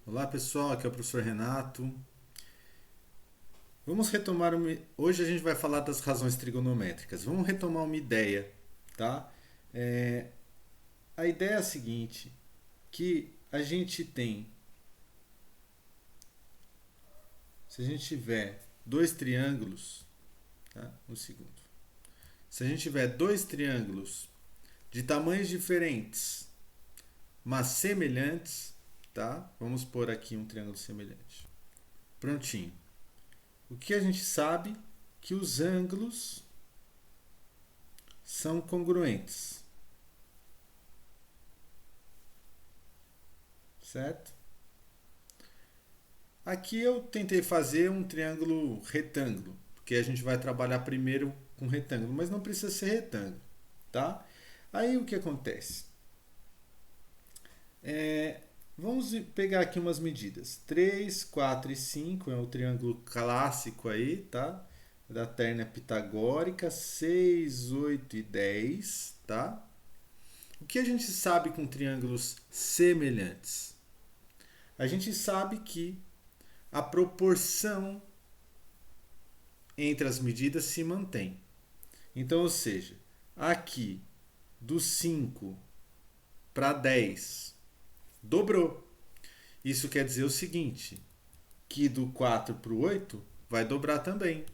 Olá pessoal, aqui é o professor Renato. Vamos retomar hoje a gente vai falar das razões trigonométricas. Vamos retomar uma ideia, tá? É, a ideia é a seguinte, que a gente tem, se a gente tiver dois triângulos, tá? Um segundo. Se a gente tiver dois triângulos de tamanhos diferentes, mas semelhantes, tá? Vamos pôr aqui um triângulo semelhante. Prontinho. O que a gente sabe? Que os ângulos são congruentes, certo? Aqui eu tentei fazer um triângulo retângulo, porque a gente vai trabalhar primeiro com retângulo, mas não precisa ser retângulo, tá? Aí o que acontece? É, vamos pegar aqui umas medidas. 3, 4 e 5 é o triângulo clássico aí, tá? Da terna pitagórica. 6, 8 e 10, tá? O que a gente sabe com triângulos semelhantes? A gente sabe que a proporção entre as medidas se mantém. Então, ou seja, aqui do 5 para 10 dobrou. Isso quer dizer o seguinte, que do 4 para o 8 vai dobrar também.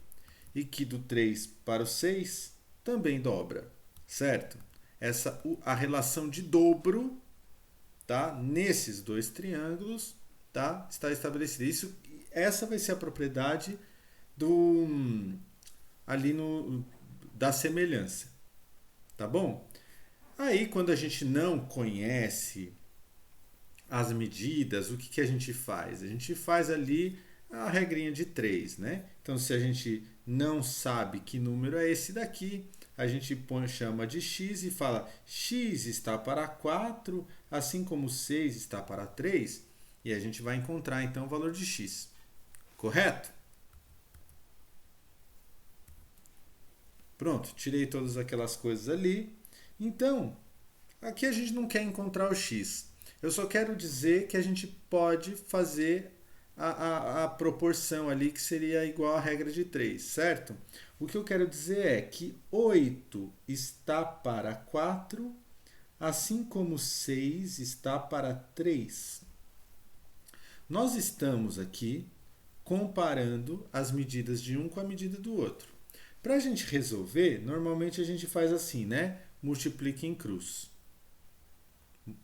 E que do 3 para o 6 também dobra, certo? Essa a relação de dobro, tá? Nesses dois triângulos, tá? Está estabelecida. Essa vai ser a propriedade do ali no da semelhança, tá bom? Aí quando a gente não conhece as medidas, o que a gente faz? A gente faz ali a regrinha de 3, né? Então se a gente não sabe que número é esse daqui, a gente chama de x e fala x está para 4, assim como 6 está para 3, e a gente vai encontrar então o valor de x. Correto? Pronto, tirei todas aquelas coisas ali. Então, aqui a gente não quer encontrar o x. Eu só quero dizer que a gente pode fazer a proporção ali que seria igual à regra de 3, certo? O que eu quero dizer é que 8 está para 4, assim como 6 está para 3. Nós estamos aqui comparando as medidas de um com a medida do outro. Para a gente resolver, normalmente a gente faz assim, né? Multiplica em cruz,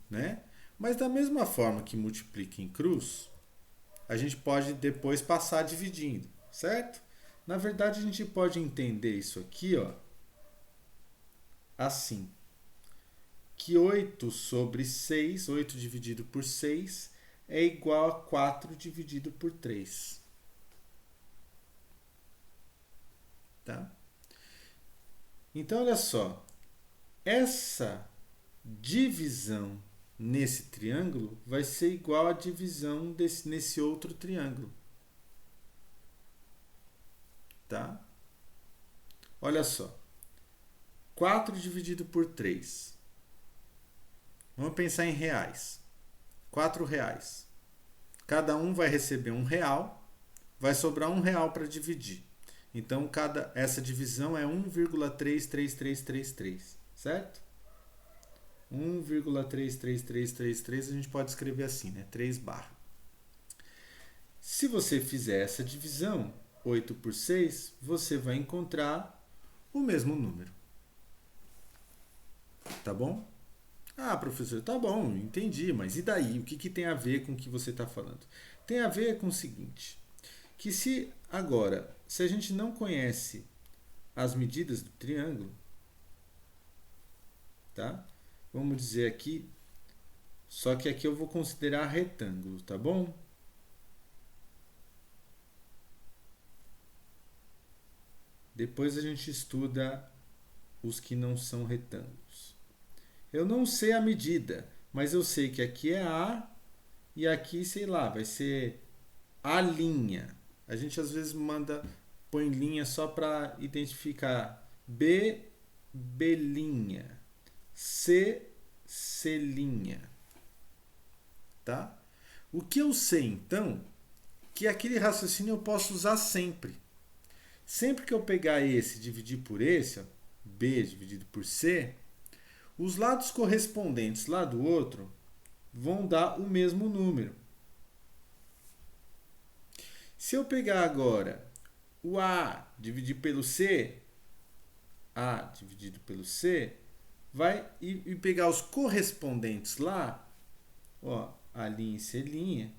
né? Mas da mesma forma que multiplica em cruz, a gente pode depois passar dividindo, certo? Na verdade, a gente pode entender isso aqui, ó, assim, que 8 sobre 6, 8 dividido por 6, é igual a 4 dividido por 3. Tá? Então, olha só, essa divisão nesse triângulo vai ser igual à divisão nesse outro triângulo. Tá? Olha só, 4 dividido por 3. Vamos pensar em reais. 4 reais. Cada um vai receber R$ 1, vai sobrar R$ 1 para dividir. Então, essa divisão é 1,33333, certo? 1,33333 a gente pode escrever assim, né? 3 barra. Se você fizer essa divisão, 8 por 6, você vai encontrar o mesmo número. Tá bom? Ah, professor, tá bom, entendi, mas e daí? O que tem a ver com o que você está falando? Tem a ver com o seguinte, que se a gente não conhece as medidas do triângulo, tá? Vamos dizer aqui, só que aqui eu vou considerar retângulo, tá bom? Depois a gente estuda os que não são retângulos. Eu não sei a medida, mas eu sei que aqui é A e aqui, sei lá, vai ser A linha. A gente às vezes põe linha só para identificar B, B linha, C, C linha, tá? O que eu sei, então, que aquele raciocínio eu posso usar sempre. Sempre que eu pegar esse e dividir por esse, ó, B dividido por C, os lados correspondentes lá do outro vão dar o mesmo número. Se eu pegar agora o A dividir pelo C, A dividido pelo C, vai e pegar os correspondentes lá, ó, A' e C',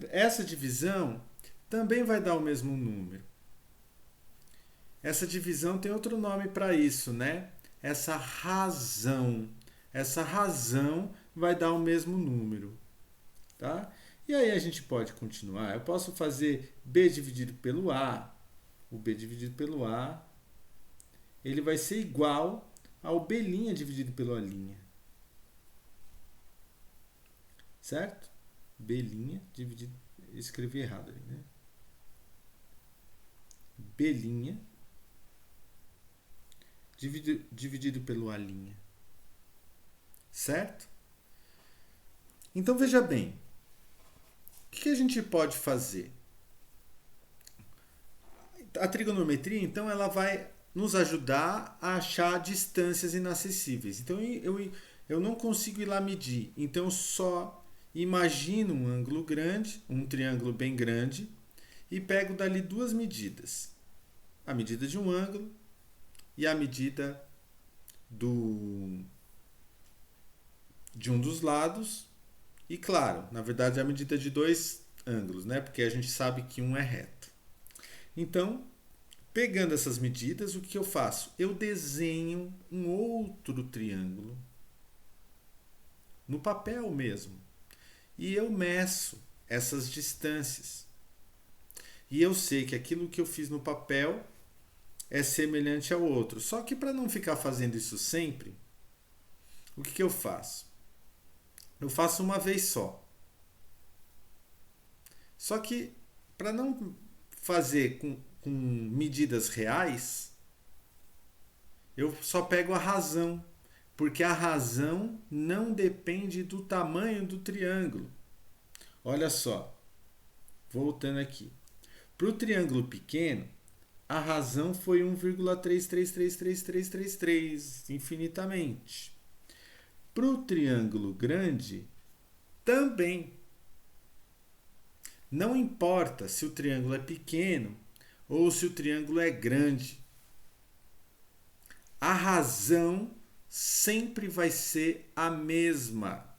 essa divisão também vai dar o mesmo número. Essa divisão tem outro nome para isso, né? Essa razão. Essa razão vai dar o mesmo número, tá? E aí a gente pode continuar. Eu posso fazer B dividido pelo A. O B dividido pelo A, ele vai ser igual ao B' dividido pelo A'. Certo? B' dividido... Escrevi errado ali, né? B' dividido pelo A'. Certo? Então veja bem. O que a gente pode fazer? A trigonometria, então, ela vai nos ajudar a achar distâncias inacessíveis. Então, eu não consigo ir lá medir. Então, eu só imagino um ângulo grande, um triângulo bem grande, e pego dali duas medidas. A medida de um ângulo e a medida de um dos lados. E, claro, na verdade, a medida de dois ângulos, né? Porque a gente sabe que um é reto. Então, pegando essas medidas, o que eu faço? Eu desenho um outro triângulo no papel mesmo. E eu meço essas distâncias. E eu sei que aquilo que eu fiz no papel é semelhante ao outro. Só que para não ficar fazendo isso sempre, o que eu faço? Eu faço uma vez só. Só que para não fazer com medidas reais, eu só pego a razão, porque a razão não depende do tamanho do triângulo. Olha só, voltando aqui. Para o triângulo pequeno, a razão foi 1,333333 infinitamente. Para o triângulo grande, também. Não importa se o triângulo é pequeno ou se o triângulo é grande. A razão sempre vai ser a mesma.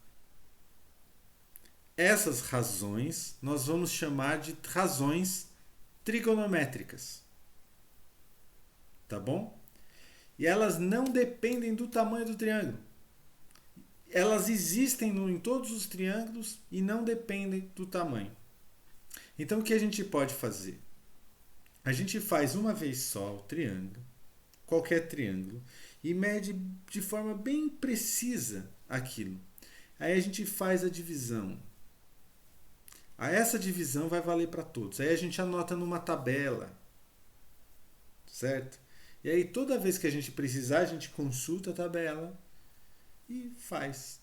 Essas razões nós vamos chamar de razões trigonométricas. Tá bom? E elas não dependem do tamanho do triângulo. Elas existem em todos os triângulos e não dependem do tamanho. Então, o que a gente pode fazer? A gente faz uma vez só o triângulo, qualquer triângulo, e mede de forma bem precisa aquilo. Aí a gente faz a divisão. Aí essa divisão vai valer para todos. Aí a gente anota numa tabela, certo? E aí toda vez que a gente precisar, a gente consulta a tabela e faz.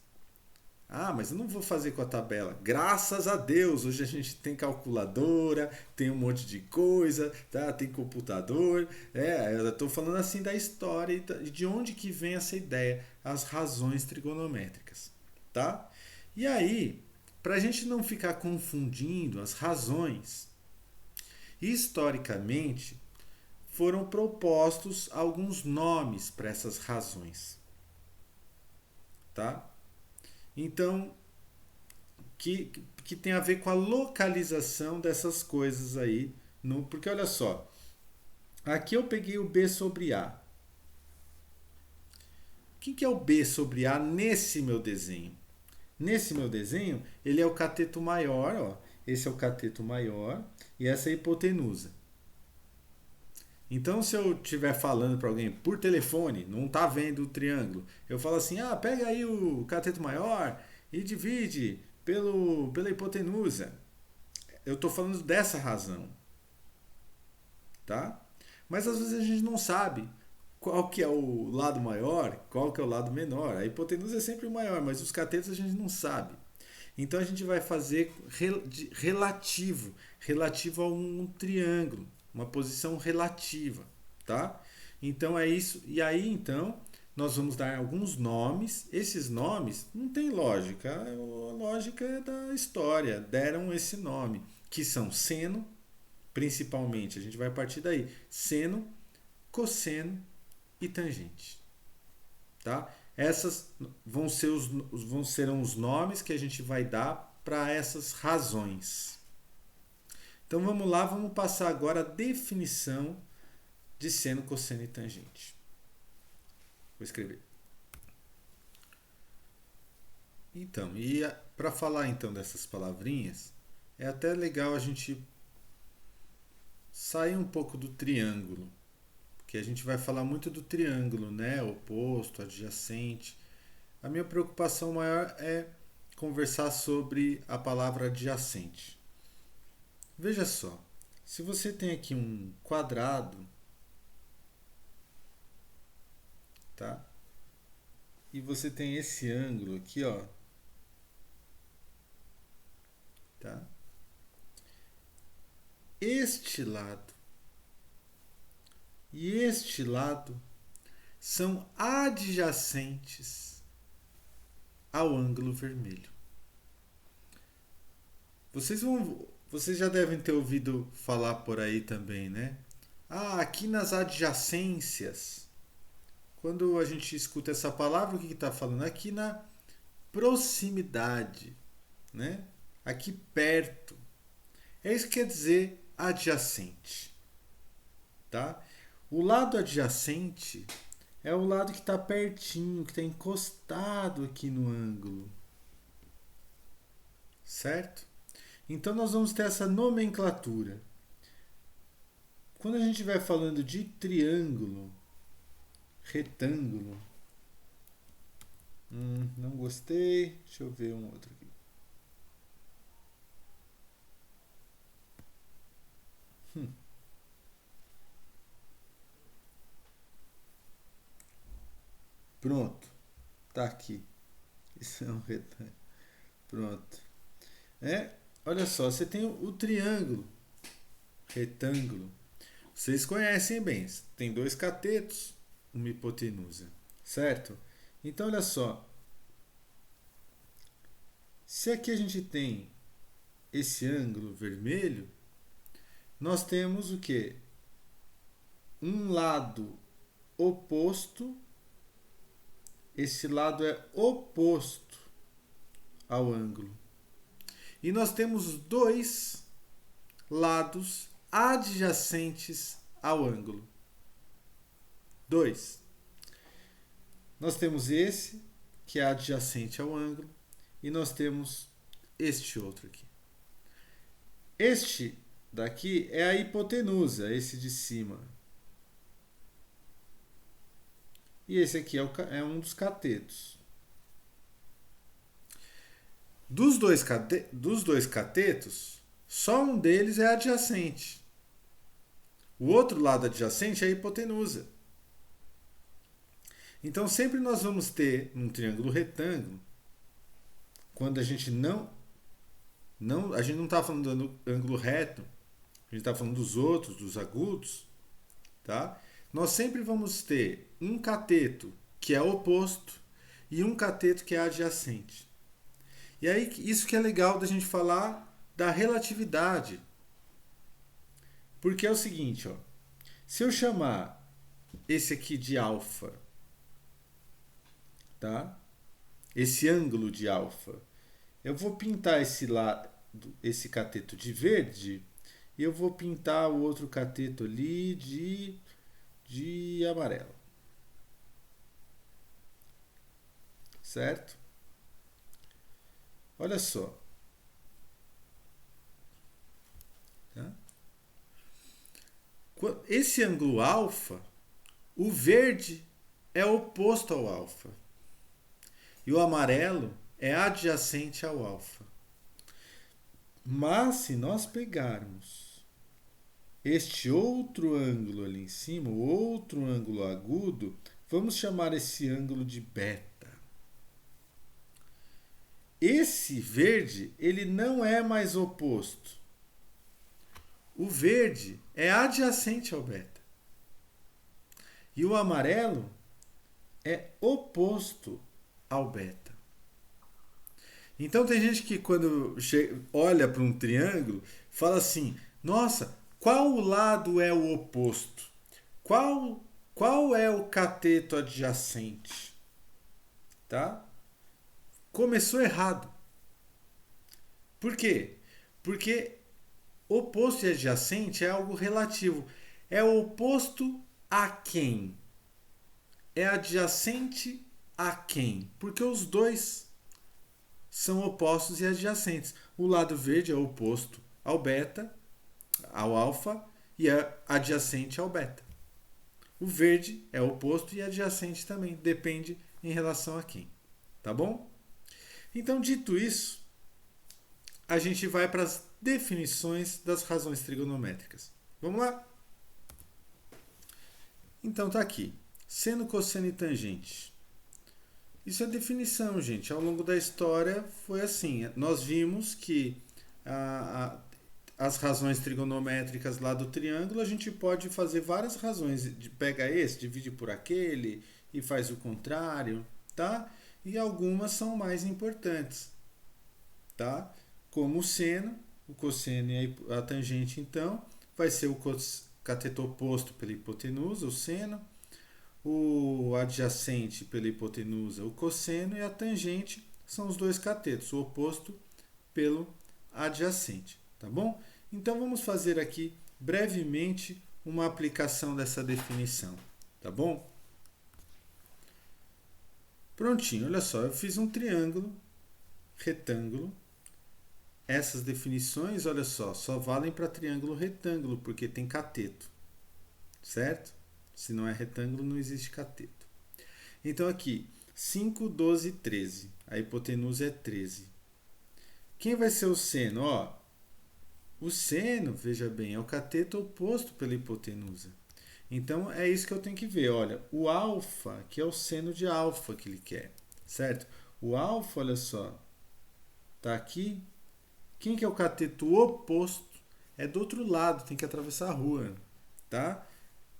Ah, mas eu não vou fazer com a tabela. Graças a Deus, hoje a gente tem calculadora, tem um monte de coisa, tá? Tem computador. Eu estou falando assim da história e de onde que vem essa ideia, as razões trigonométricas, tá? E aí, para a gente não ficar confundindo as razões, historicamente foram propostos alguns nomes para essas razões, tá? Então, que tem a ver com a localização dessas coisas aí. Porque olha só, aqui eu peguei o B sobre A. O que é o B sobre A nesse meu desenho? Nesse meu desenho, ele é o cateto maior, ó. Esse é o cateto maior e essa é a hipotenusa. Então, se eu estiver falando para alguém por telefone, não está vendo o triângulo, eu falo assim, pega aí o cateto maior e divide pela hipotenusa. Eu estou falando dessa razão. Tá? Mas às vezes a gente não sabe qual que é o lado maior, qual que é o lado menor. A hipotenusa é sempre o maior, mas os catetos a gente não sabe. Então a gente vai fazer relativo a um triângulo, uma posição relativa, tá? Então é isso. E aí então nós vamos dar alguns nomes. Esses nomes não tem lógica. A lógica é da história. Deram esse nome, que são seno, principalmente. A gente vai partir daí. Seno, cosseno e tangente. Tá? Essas serão os nomes que a gente vai dar para essas razões. Então vamos lá, vamos passar agora a definição de seno, cosseno e tangente. Vou escrever. Então, e para falar então dessas palavrinhas, é até legal a gente sair um pouco do triângulo, porque a gente vai falar muito do triângulo, né? Oposto, adjacente. A minha preocupação maior é conversar sobre a palavra adjacente. Veja só, se você tem aqui um quadrado, tá? E você tem esse ângulo aqui, ó, tá? Este lado e este lado são adjacentes ao ângulo vermelho. Vocês já devem ter ouvido falar por aí também, né? Ah, aqui nas adjacências. Quando a gente escuta essa palavra, o que está falando? Aqui na proximidade, né? Aqui perto. É isso que quer dizer adjacente, tá? O lado adjacente é o lado que está pertinho, que está encostado aqui no ângulo, certo? Então nós vamos ter essa nomenclatura. Quando a gente estiver falando de triângulo, retângulo, não gostei, deixa eu ver um outro aqui. Pronto, tá aqui. Isso é um retângulo. Pronto. Olha só, você tem o triângulo, retângulo. Vocês conhecem bem. Tem dois catetos, uma hipotenusa, certo? Então, olha só. Se aqui a gente tem esse ângulo vermelho, nós temos o quê? Um lado oposto. Esse lado é oposto ao ângulo. E nós temos dois lados adjacentes ao ângulo. Dois. Nós temos esse, que é adjacente ao ângulo, e nós temos este outro aqui. Este daqui é a hipotenusa, esse de cima. E esse aqui é um dos catetos. Dos dois catetos, só um deles é adjacente. O outro lado adjacente é a hipotenusa. Então, sempre nós vamos ter um triângulo retângulo, quando a gente não está falando do ângulo reto, a gente está falando dos outros, dos agudos, tá? Nós sempre vamos ter um cateto que é oposto e um cateto que é adjacente. E aí, isso que é legal da gente falar da relatividade. Porque é o seguinte, ó. Se eu chamar esse aqui de alfa, tá? Esse ângulo de alfa, eu vou pintar esse cateto de verde e eu vou pintar o outro cateto ali de amarelo. Certo? Olha só. Tá? Esse ângulo alfa, o verde é oposto ao alfa. E o amarelo é adjacente ao alfa. Mas se nós pegarmos este outro ângulo ali em cima, o outro ângulo agudo, vamos chamar esse ângulo de beta. esse verde, ele não é mais oposto. O verde é adjacente ao beta. E o amarelo é oposto ao beta. Então tem gente que quando olha para um triângulo, fala assim, nossa, qual lado é o oposto? Qual é o cateto adjacente? Tá? Começou errado. Por quê? Porque oposto e adjacente é algo relativo. É o oposto a quem? É adjacente a quem? Porque os dois são opostos e adjacentes. O lado verde é oposto ao beta, ao alfa, e é adjacente ao beta. O verde é oposto e adjacente também, depende em relação a quem. Tá bom? Então, dito isso, a gente vai para as definições das razões trigonométricas. Vamos lá? Então tá aqui. Seno, cosseno e tangente. Isso é definição, gente. Ao longo da história foi assim. Nós vimos que as razões trigonométricas lá do triângulo, a gente pode fazer várias razões. Pega esse, divide por aquele e faz o contrário, tá? E algumas são mais importantes, tá? Como o cosseno e a tangente, então, vai ser o cateto oposto pela hipotenusa, o seno, o adjacente pela hipotenusa, o cosseno, e a tangente são os dois catetos, o oposto pelo adjacente, tá bom? Então vamos fazer aqui brevemente uma aplicação dessa definição, tá bom? Prontinho, olha só, eu fiz um triângulo, retângulo. Essas definições, olha só valem para triângulo retângulo, porque tem cateto, certo? Se não é retângulo, não existe cateto. Então aqui, 5, 12, 13. A hipotenusa é 13. Quem vai ser o seno? Ó, o seno, veja bem, é o cateto oposto pela hipotenusa. Então é isso que eu tenho que ver. Olha, o alfa, que é o seno de alfa que ele quer, certo? O alfa, olha só, tá aqui. Quem que é o cateto oposto? É do outro lado, tem que atravessar a rua, tá?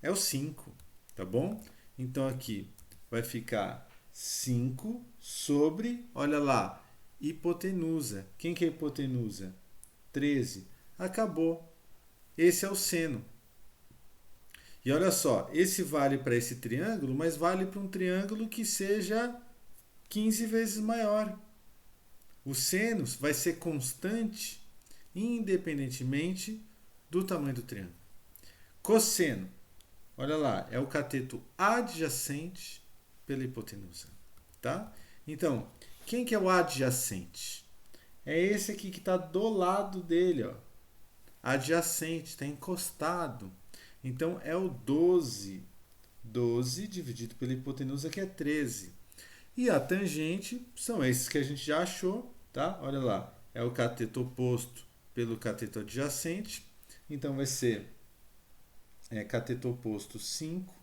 É o 5, tá bom? Então aqui vai ficar 5 sobre, olha lá, hipotenusa. Quem que é hipotenusa? 13. Acabou. Esse é o seno. E olha só, esse vale para esse triângulo, mas vale para um triângulo que seja 15 vezes maior. O seno vai ser constante independentemente do tamanho do triângulo. Cosseno, olha lá, é o cateto adjacente pela hipotenusa, tá? Então, quem que é o adjacente? É esse aqui que está do lado dele, ó. Adjacente, está encostado. Então, é o 12. 12 dividido pela hipotenusa, que é 13. E a tangente são esses que a gente já achou, tá? Olha lá, é o cateto oposto pelo cateto adjacente. Então vai ser cateto oposto 5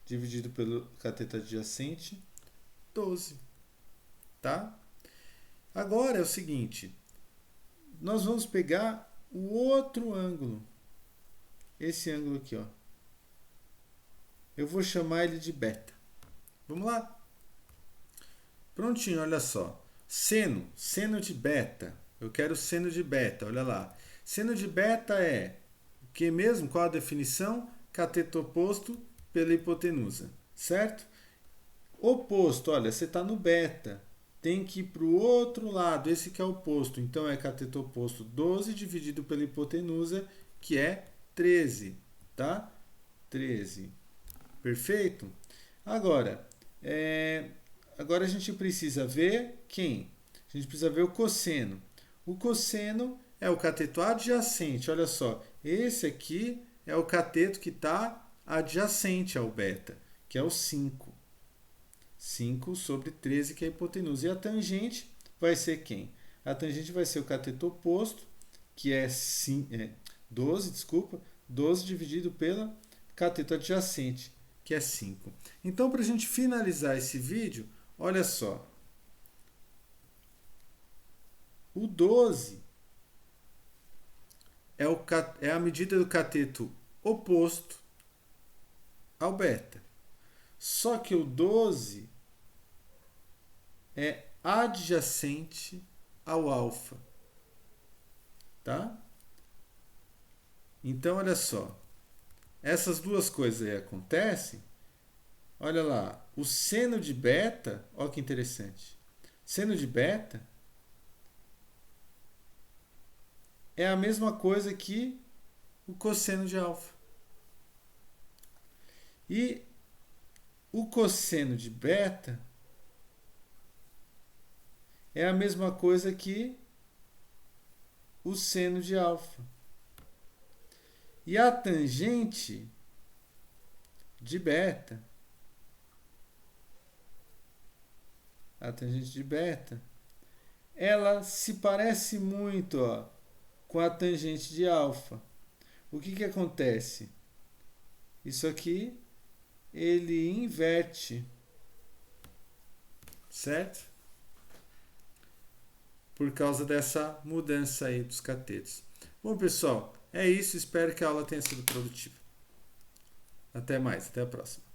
dividido pelo cateto adjacente, 12, tá? Agora é o seguinte, nós vamos pegar o outro ângulo, esse ângulo aqui, ó. Eu vou chamar ele de beta. Vamos lá? Prontinho, olha só. Seno de beta. Eu quero seno de beta, olha lá. Seno de beta é o que mesmo? Qual a definição? Cateto oposto pela hipotenusa, certo? Oposto, olha, você está no beta. Tem que ir para o outro lado, esse que é o oposto. Então é cateto oposto 12 dividido pela hipotenusa, que é 13, tá? 13. Perfeito? Agora a gente precisa ver quem? A gente precisa ver o cosseno. O cosseno é o cateto adjacente. Olha só, esse aqui é o cateto que está adjacente ao beta, que é o 5. 5 sobre 13, que é a hipotenusa. E a tangente vai ser quem? A tangente vai ser o cateto oposto, que é 12, desculpa, 12 dividido pela cateto adjacente, que é 5. Então, para a gente finalizar esse vídeo, olha só. O 12 é a medida do cateto oposto ao beta. Só que o 12 é adjacente ao alfa. Tá? Então, olha só. Essas duas coisas aí acontecem. Olha lá. O seno de beta, olha que interessante. Seno de beta é a mesma coisa que o cosseno de alfa. E o cosseno de beta é a mesma coisa que o seno de alfa. E a tangente de beta, ela se parece muito, ó, com a tangente de alfa. O que acontece? Isso aqui, ele inverte, certo? Por causa dessa mudança aí dos catetos. Bom, pessoal, é isso. Espero que a aula tenha sido produtiva. Até mais, até a próxima.